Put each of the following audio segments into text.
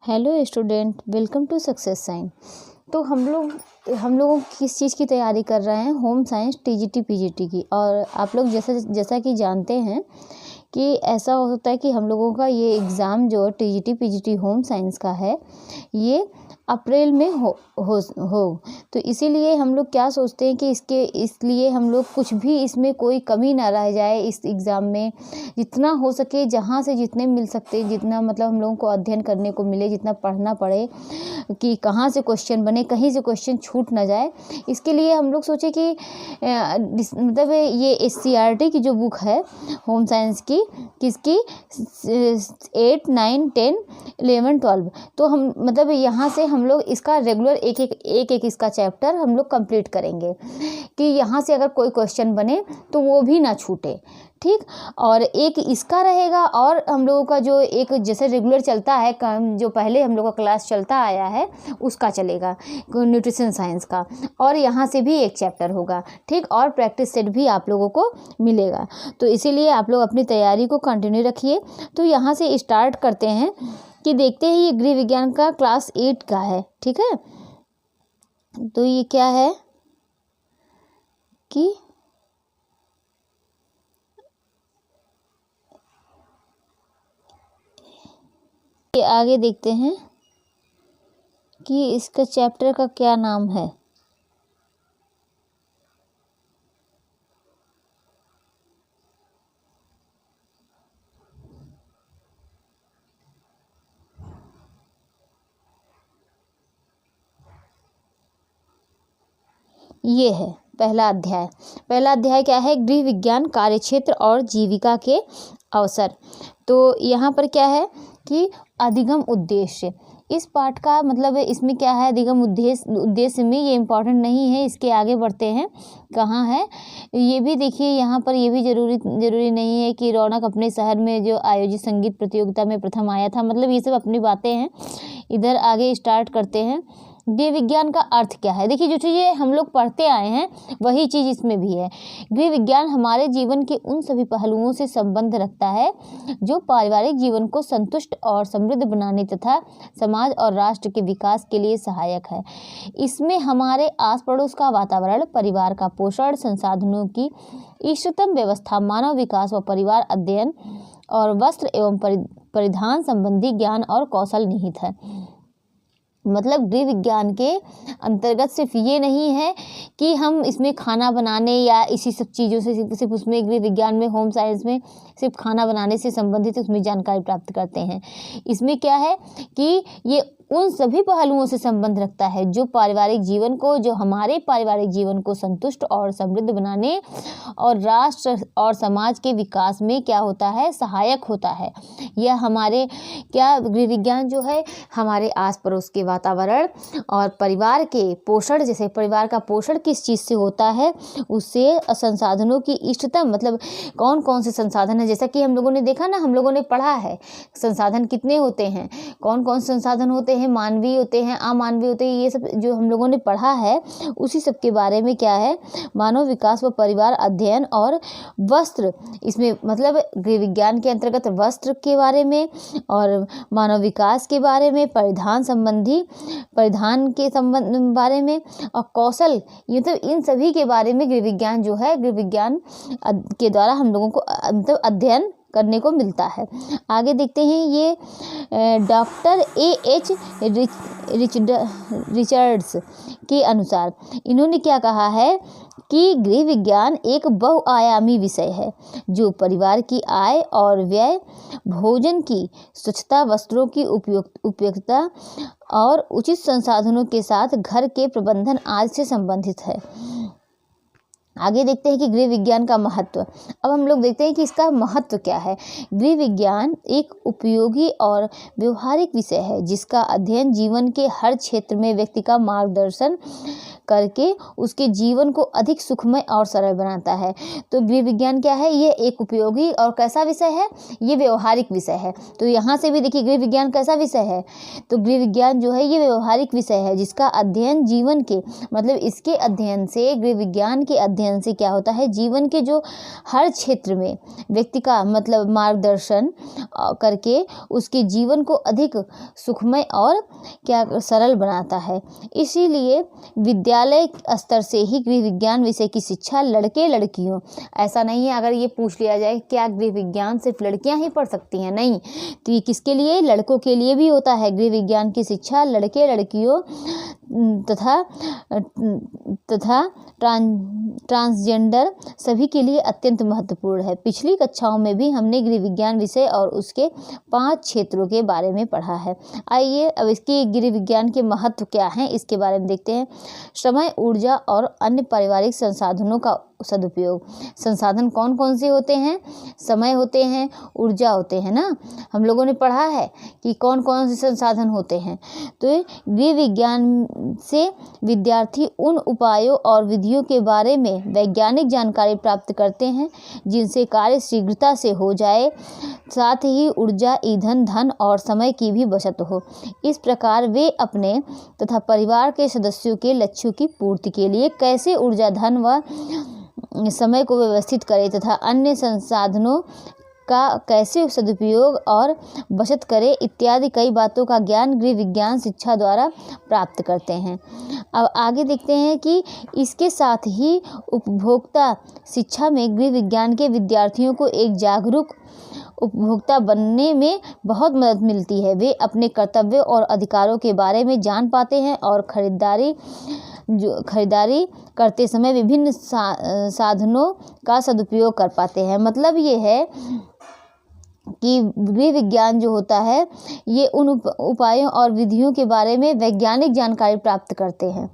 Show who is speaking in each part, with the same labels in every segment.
Speaker 1: Hello student, welcome to success sign. तो हम लोग किस चीज़ की तैयारी कर रहे हैं? होम साइंस टीजीटी पीजीटी की। और आप लोग जैसा कि जानते हैं कि ऐसा होता है कि हम लोगों का ये एग्ज़ाम जो टीजीटी पीजीटी होम साइंस का है, ये अप्रैल में हो। तो इसीलिए हम लोग क्या सोचते हैं कि इसलिए हम लोग कुछ भी इसमें कोई कमी ना रह जाए। इस एग्ज़ाम में जितना हो सके, जहाँ से जितने मिल सकते, जितना मतलब हम लोगों को अध्ययन करने को मिले, जितना पढ़ना पड़े कि कहाँ से क्वेश्चन बने, कहीं से क्वेश्चन छूट ना जाए, इसके लिए हम लोग सोचे कि मतलब ये एससीईआरटी की जो बुक है होम साइंस की, किसकी 8, 9, 10, 11, 12, तो हम मतलब यहाँ से हम लोग इसका रेगुलर एक इसका चैप्टर हम लोग कंप्लीट करेंगे कि यहाँ से अगर कोई क्वेश्चन बने तो वो भी ना छूटे। ठीक, और एक इसका रहेगा, और हम लोगों का जो एक जैसे रेगुलर चलता है, जो पहले हम लोग का क्लास चलता आया है उसका चलेगा, न्यूट्रिशन साइंस का, और यहाँ से भी एक चैप्टर होगा। ठीक, और प्रैक्टिस सेट भी आप लोगों को मिलेगा। तो इसीलिए आप लोग अपनी तैयारी को कंटिन्यू रखिए। तो यहाँ से स्टार्ट करते हैं कि देखते हैं, ये गृह विज्ञान का क्लास 8 का है। ठीक है, तो ये क्या है कि आगे देखते हैं कि इसका चैप्टर का क्या नाम है। ये है पहला अध्याय। पहला अध्याय क्या है? गृह विज्ञान, कार्यक्षेत्र और जीविका के अवसर। तो यहाँ पर क्या है कि अधिगम उद्देश्य। इस पाठ का मतलब इसमें क्या है? अधिगम उद्देश्य में ये इम्पॉर्टेंट नहीं है, इसके आगे बढ़ते हैं। कहाँ है ये भी देखिए। यहाँ पर ये भी जरूरी नहीं है कि रौनक अपने शहर में जो आयोजित संगीत प्रतियोगिता में प्रथम आया था, मतलब ये सब अपनी बातें हैं। इधर आगे स्टार्ट करते हैं। गृह विज्ञान का अर्थ क्या है? देखिए, जो चीज़ें हम लोग पढ़ते आए हैं वही चीज़ इसमें भी है। गृह विज्ञान हमारे जीवन के उन सभी पहलुओं से संबंध रखता है जो पारिवारिक जीवन को संतुष्ट और समृद्ध बनाने तथा समाज और राष्ट्र के विकास के लिए सहायक है। इसमें हमारे आस पड़ोस का वातावरण, परिवार का पोषण, संसाधनों की इष्टतम व्यवस्था, मानव विकास व परिवार अध्ययन और वस्त्र एवं परिधान संबंधी ज्ञान और कौशल निहित है। मतलब गृह विज्ञान के अंतर्गत सिर्फ ये नहीं है कि हम इसमें खाना बनाने या इसी सब चीज़ों से सिर्फ उसमें गृह विज्ञान में, होम साइंस में सिर्फ खाना बनाने से संबंधित उसमें जानकारी प्राप्त करते हैं। इसमें क्या है कि ये उन सभी पहलुओं से संबंध रखता है जो पारिवारिक जीवन को, जो हमारे पारिवारिक जीवन को संतुष्ट और समृद्ध बनाने और राष्ट्र और समाज के विकास में क्या होता है? सहायक होता है। यह हमारे क्या, गृह विज्ञान जो है हमारे आस पड़ोस के वातावरण और परिवार के पोषण, जैसे परिवार का पोषण किस चीज़ से होता है? उससे संसाधनों की इष्टतम, मतलब कौन कौन से संसाधन है, जैसा कि हम लोगों ने देखा ना, हम लोगों ने पढ़ा है संसाधन कितने होते हैं, कौन कौन से संसाधन होते हैं, मानवीय होते हैं, अमानवीय होते हैं, ये सब जो हम लोगों ने पढ़ा है उसी सब के बारे में क्या है? मानव विकास व परिवार अध्ययन और वस्त्र, इसमें मतलब गृह विज्ञान के अंतर्गत वस्त्र के बारे में और मानव विकास के बारे में, परिधान के संबंध बारे में और कौशल, ये तो इन सभी के बारे में गृह विज्ञान जो है, गृह विज्ञान के द्वारा हम लोगों को मतलब अध्ययन करने को मिलता है। आगे देखते हैं। ये डॉक्टर A.H. रिचर्ड्स के अनुसार इन्होंने क्या कहा है कि गृह विज्ञान एक बहुआयामी विषय है जो परिवार की आय और व्यय, भोजन की स्वच्छता, वस्त्रों की उपयोगिता और उचित संसाधनों के साथ घर के प्रबंधन आदि से संबंधित है। आगे देखते हैं कि गृह विज्ञान का महत्व। अब हम लोग देखते हैं कि इसका महत्व क्या है। गृह विज्ञान एक उपयोगी और व्यवहारिक विषय है जिसका अध्ययन जीवन के हर क्षेत्र में व्यक्ति का मार्गदर्शन करके उसके जीवन को अधिक सुखमय और सरल बनाता है। तो गृह विज्ञान क्या है? ये एक उपयोगी और कैसा विषय है? ये व्यवहारिक विषय है। तो यहाँ से भी देखिए गृह विज्ञान कैसा विषय है? तो गृह विज्ञान जो है ये व्यवहारिक विषय है जिसका अध्ययन जीवन के, मतलब इसके अध्ययन से, गृह विज्ञान के अध्ययन अध्ययन से क्या होता है, जीवन के जो हर क्षेत्र में व्यक्ति का मतलब मार्गदर्शन करके उसके जीवन को अधिक सुखमय और क्या सरल बनाता है। इसीलिए विद्यालय स्तर से ही गृह विज्ञान विषय की शिक्षा लड़के लड़कियों, ऐसा नहीं है अगर ये पूछ लिया जाए क्या गृह विज्ञान सिर्फ लड़कियां ही पढ़ सकती हैं, नहीं, तो ये किसके लिए, लड़कों के लिए भी होता है। गृह विज्ञान की शिक्षा लड़के लड़कियों तथा ट्रांसजेंडर सभी के लिए अत्यंत महत्वपूर्ण है। पिछली कक्षाओं में भी हमने गृह विज्ञान विषय और उसके 5 क्षेत्रों के बारे में पढ़ा है। आइए अब इसके गृह विज्ञान के महत्व क्या हैं इसके बारे में देखते हैं। समय, ऊर्जा और अन्य पारिवारिक संसाधनों का सदुपयोग। संसाधन कौन कौन से होते हैं, समय होते हैं, ऊर्जा होते हैं ना, हम लोगों ने पढ़ा है कि कौन कौन से संसाधन होते हैं। तो गृह विज्ञान से विद्यार्थी उन उपायों और विधियों के बारे में वैज्ञानिक जानकारी प्राप्त करते हैं जिनसे कार्य शीघ्रता से हो जाए, साथ ही ऊर्जा, ईंधन, धन और समय की भी बचत हो। इस प्रकार वे अपने तथा परिवार के सदस्यों के लक्ष्यों की पूर्ति के लिए कैसे ऊर्जा, धन व समय को व्यवस्थित करें तथा अन्य संसाधनों का कैसे सदुपयोग और बचत करें इत्यादि कई बातों का ज्ञान गृह विज्ञान शिक्षा द्वारा प्राप्त करते हैं। अब आगे देखते हैं कि इसके साथ ही उपभोक्ता शिक्षा में गृह विज्ञान के विद्यार्थियों को एक जागरूक उपभोक्ता बनने में बहुत मदद मिलती है। वे अपने कर्तव्यों और अधिकारों के बारे में जान पाते हैं और खरीदारी करते समय विभिन्न साधनों का सदुपयोग कर पाते हैं। मतलब ये है कि गृह विज्ञान जो होता है ये उन उपायों और विधियों के बारे में वैज्ञानिक जानकारी प्राप्त करते हैं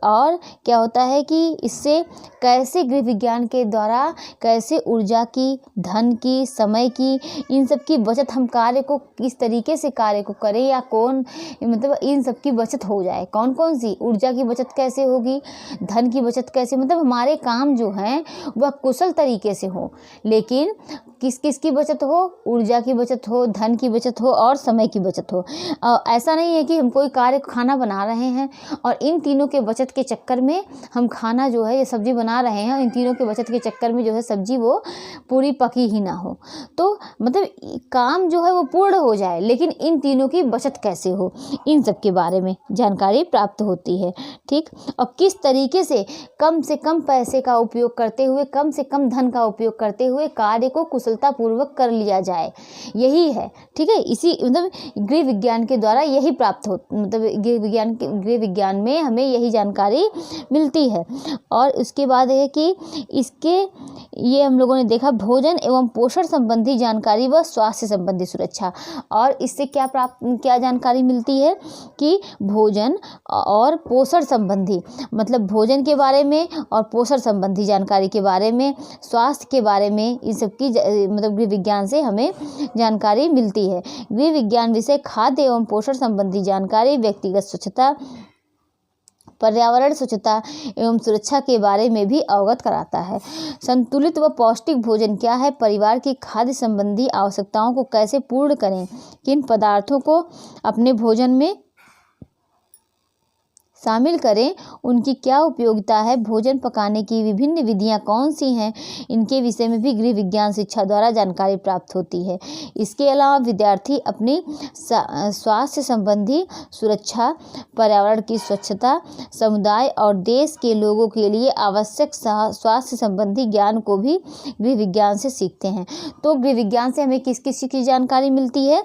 Speaker 1: और क्या होता है कि इससे कैसे गृह विज्ञान के द्वारा कैसे ऊर्जा की, धन की, समय की, इन सब की बचत, हम कार्य को किस तरीके से कार्य को करें या कौन मतलब इन सब की बचत हो जाए। कौन कौन सी ऊर्जा की बचत कैसे होगी, धन की बचत कैसे, मतलब हमारे काम जो हैं वह कुशल तरीके से हो, लेकिन किस किस की बचत हो, ऊर्जा की बचत हो, धन की बचत हो और समय की बचत हो। ऐसा नहीं है कि हम कोई कार्य खाना बना रहे हैं और इन तीनों के बचत के चक्कर में हम खाना जो है ये सब्जी बना रहे हैं, इन तीनों के बचत के चक्कर में जो है सब्जी वो पूरी पकी ही ना हो, तो मतलब काम जो है वो पूर्ण हो जाए, लेकिन इन तीनों की बचत कैसे हो, इन सब के बारे में जानकारी प्राप्त होती है। ठीक, और किस तरीके से कम पैसे का उपयोग करते हुए, कम से कम धन का उपयोग करते हुए कार्य को कुशलता पूर्वक कर लिया जाए, यही है। ठीक है, इसी मतलब गृह विज्ञान के द्वारा यही प्राप्त हो, मतलब गृह विज्ञान में हमें यही जानकारी मिलती है। और उसके बाद है कि इसके ये हम लोगों ने देखा भोजन एवं पोषण संबंधी जानकारी व स्वास्थ्य संबंधी सुरक्षा। और इससे क्या जानकारी मिलती है कि भोजन और पोषण संबंधी, मतलब भोजन के बारे में और पोषण संबंधी जानकारी के बारे में, स्वास्थ्य के बारे में, इन सब की मतलब गृह विज्ञान से हमें जानकारी मिलती है। गृह विज्ञान विषय खाद्य एवं पोषण संबंधी जानकारी, व्यक्तिगत स्वच्छता, पर्यावरण स्वच्छता एवं सुरक्षा के बारे में भी अवगत कराता है। संतुलित व पौष्टिक भोजन क्या है, परिवार की खाद्य संबंधी आवश्यकताओं को कैसे पूर्ण करें, किन पदार्थों को अपने भोजन में शामिल करें, उनकी क्या उपयोगिता है, भोजन पकाने की विभिन्न विधियां कौन सी हैं, इनके विषय में भी गृह विज्ञान शिक्षा द्वारा जानकारी प्राप्त होती है। इसके अलावा विद्यार्थी अपनी स्वास्थ्य संबंधी सुरक्षा, पर्यावरण की स्वच्छता, समुदाय और देश के लोगों के लिए आवश्यक स्वास्थ्य संबंधी ज्ञान को भी गृह विज्ञान से सीखते हैं। तो गृह विज्ञान से हमें किस किस की जानकारी मिलती है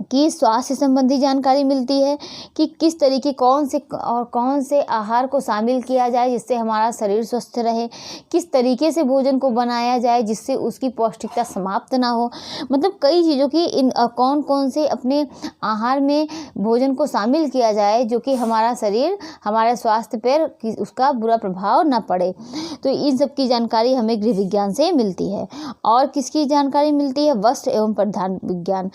Speaker 1: कि स्वास्थ्य संबंधी जानकारी मिलती है कि किस तरीके कौन से आहार को शामिल किया जाए जिससे हमारा शरीर स्वस्थ रहे, किस तरीके से भोजन को बनाया जाए जिससे उसकी पौष्टिकता समाप्त ना हो, मतलब कई चीज़ों की कौन कौन से अपने आहार में भोजन को शामिल किया जाए जो कि हमारा शरीर, हमारे स्वास्थ्य पर उसका बुरा प्रभाव ना पड़े। तो इन सब की जानकारी हमें गृह विज्ञान से मिलती है। और किसकी जानकारी मिलती है, वस्त्र एवं परिधान विज्ञान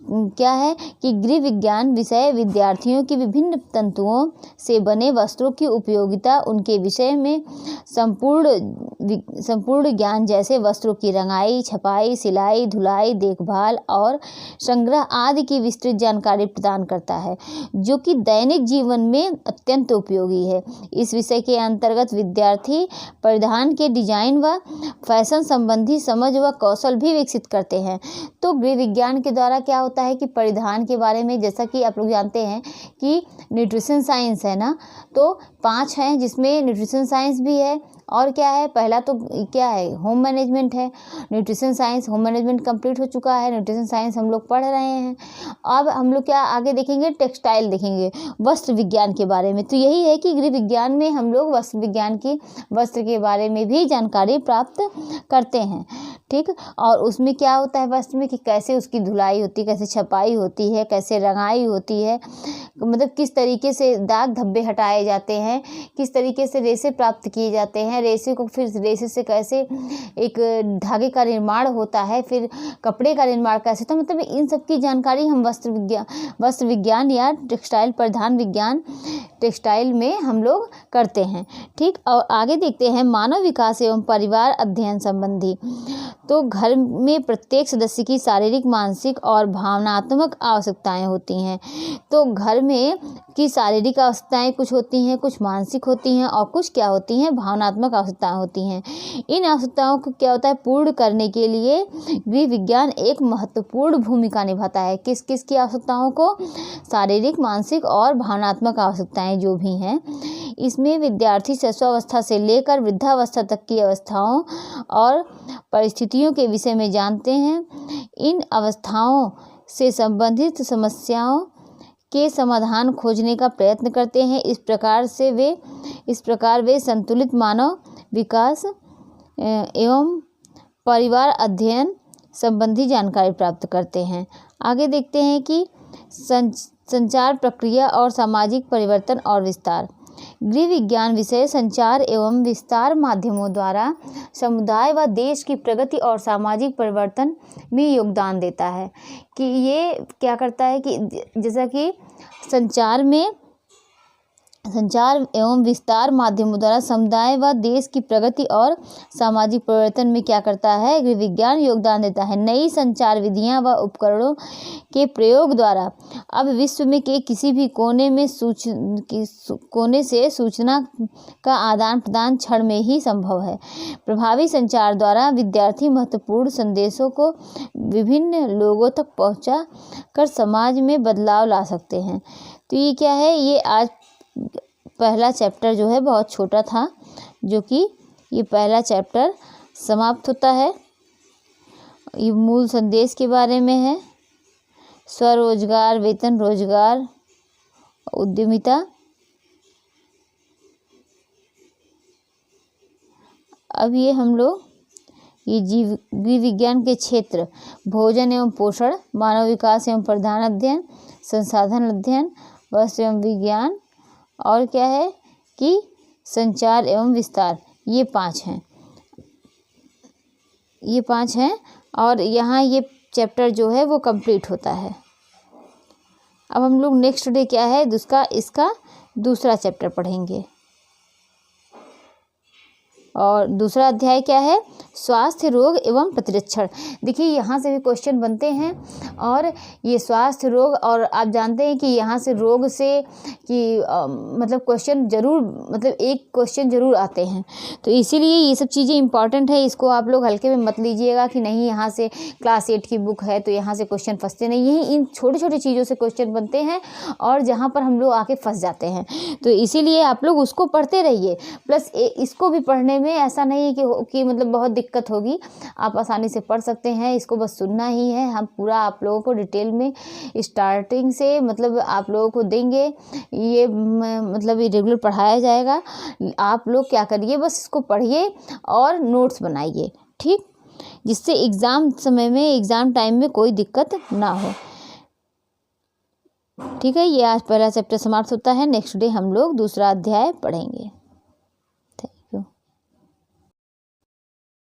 Speaker 1: क्या है है कि गृह विज्ञान विषय विद्यार्थियों की विभिन्न तंतुओं से बने वस्त्रों की उपयोगिता, उनके विषय में संपूर्ण ज्ञान जैसे वस्त्रों की रंगाई, छपाई, सिलाई, धुलाई, देखभाल और संग्रह आदि की विस्तृत जानकारी प्रदान करता है, जो कि दैनिक जीवन में अत्यंत उपयोगी है। इस विषय के अंतर्गत विद्यार्थी परिधान के डिजाइन व फैशन संबंधी समझ व कौशल भी विकसित करते हैं। तो गृह विज्ञान के द्वारा क्या होता है कि परिधान के बारे में, जैसा कि आप लोग जानते हैं कि न्यूट्रिशन साइंस है ना, तो 5 हैं जिसमें न्यूट्रिशन साइंस भी है और क्या है, पहला तो क्या है, होम मैनेजमेंट है। Nutrition science, home management complete हो चुका है, न्यूट्रिशन साइंस हम लोग पढ़ रहे हैं। अब हम लोग क्या आगे देखेंगे, टेक्सटाइल देखेंगे, वस्त्र विज्ञान के बारे में। तो यही है कि गृह विज्ञान में हम लोग वस्त्र विज्ञान की वस्त्र के बारे में भी जानकारी प्राप्त करते हैं, ठीक। और उसमें क्या होता है वस्त्र में कि कैसे उसकी धुलाई होती है, कैसे छपाई होती है, कैसे रंगाई होती है, मतलब किस तरीके से दाग धब्बे हटाए जाते हैं, किस तरीके से रेशे प्राप्त किए जाते हैं, रेशे को फिर रेशे से कैसे एक धागे का निर्माण होता है, फिर कपड़े का निर्माण कैसे, तो मतलब इन सब की जानकारी हम वस्त्र विज्ञान या टेक्सटाइल परिधान विज्ञान टेक्सटाइल में हम लोग करते हैं, ठीक। और आगे देखते हैं मानव विकास एवं परिवार अध्ययन संबंधी। तो घर में प्रत्येक सदस्य की शारीरिक, मानसिक और भावनात्मक आवश्यकताएं होती हैं। तो घर में की शारीरिक आवश्यकताएं कुछ होती हैं, कुछ मानसिक होती हैं और कुछ क्या होती हैं, भावनात्मक आवश्यकताएं होती हैं। इन आवश्यकताओं को क्या होता है, पूर्ण करने के लिए गृह विज्ञान एक महत्वपूर्ण भूमिका निभाता है। किस किस की आवश्यकताओं को, शारीरिक, मानसिक और भावनात्मक आवश्यकताएं जो भी हैं। इसमें विद्यार्थी शिशुअवस्था से लेकर वृद्धावस्था तक की अवस्थाओं और परिस्थितियों के विषय में जानते हैं। इन अवस्थाओं से संबंधित समस्याओं के समाधान खोजने का प्रयत्न करते हैं। इस प्रकार वे संतुलित मानव विकास एवं परिवार अध्ययन संबंधी जानकारी प्राप्त करते हैं। आगे देखते हैं कि संचार प्रक्रिया और सामाजिक परिवर्तन और विस्तार। गृह विज्ञान विषय संचार एवं विस्तार माध्यमों द्वारा समुदाय व देश की प्रगति और सामाजिक परिवर्तन में योगदान देता है। कि ये क्या करता है कि जैसा कि संचार एवं विस्तार माध्यमों द्वारा समुदाय व देश की प्रगति और सामाजिक परिवर्तन में क्या करता है, गृह विज्ञान योगदान देता है। नई संचार विधियां व उपकरणों के प्रयोग द्वारा अब विश्व में के किसी भी कोने से सूचना का आदान प्रदान क्षण में ही संभव है। प्रभावी संचार द्वारा विद्यार्थी महत्वपूर्ण संदेशों को विभिन्न लोगों तक पहुंचा कर समाज में बदलाव ला सकते हैं। तो ये क्या है, ये आज पहला चैप्टर जो है बहुत छोटा था, जो कि ये पहला चैप्टर समाप्त होता है। ये मूल संदेश के बारे में है, स्वरोजगार, वेतन रोजगार, उद्यमिता। अब ये हम लोग ये गृह विज्ञान के क्षेत्र भोजन एवं पोषण, मानव विकास एवं परिधान अध्ययन, संसाधन अध्ययन, वस्त्र एवं विज्ञान और क्या है कि संचार एवं विस्तार, ये 5 हैं और यहाँ ये चैप्टर जो है वो कंप्लीट होता है। अब हम लोग नेक्स्ट डे क्या है इसका दूसरा चैप्टर पढ़ेंगे। और दूसरा अध्याय क्या है, स्वास्थ्य, रोग एवं प्रतिरक्षण। देखिए यहाँ से भी क्वेश्चन बनते हैं और ये स्वास्थ्य, रोग, और आप जानते हैं कि यहाँ से रोग से कि मतलब क्वेश्चन जरूर, मतलब एक क्वेश्चन जरूर आते हैं। तो इसीलिए ये सब चीज़ें इंपॉर्टेंट है, इसको आप लोग हल्के में मत लीजिएगा कि नहीं यहाँ से क्लास 8 की बुक है तो यहाँ से क्वेश्चन फंसते नहीं। यही इन छोटी छोटी चीज़ों से क्वेश्चन बनते हैं और जहाँ पर हम लोग आके फंस जाते हैं। तो इसीलिए आप लोग उसको पढ़ते रहिए, प्लस इसको भी पढ़ने में ऐसा नहीं है कि मतलब बहुत दिक्कत होगी, आप आसानी से पढ़ सकते हैं। इसको बस सुनना ही है, हम पूरा आप लोगों को डिटेल में स्टार्टिंग से मतलब आप लोगों को देंगे। ये मतलब ये रेगुलर पढ़ाया जाएगा। आप लोग क्या करिए, बस इसको पढ़िए और नोट्स बनाइए, ठीक, जिससे एग्ज़ाम समय में, एग्ज़ाम टाइम में कोई दिक्कत ना हो, ठीक है। ये आज पहला चैप्टर समाप्त होता है। नेक्स्ट डे हम लोग दूसरा अध्याय पढ़ेंगे।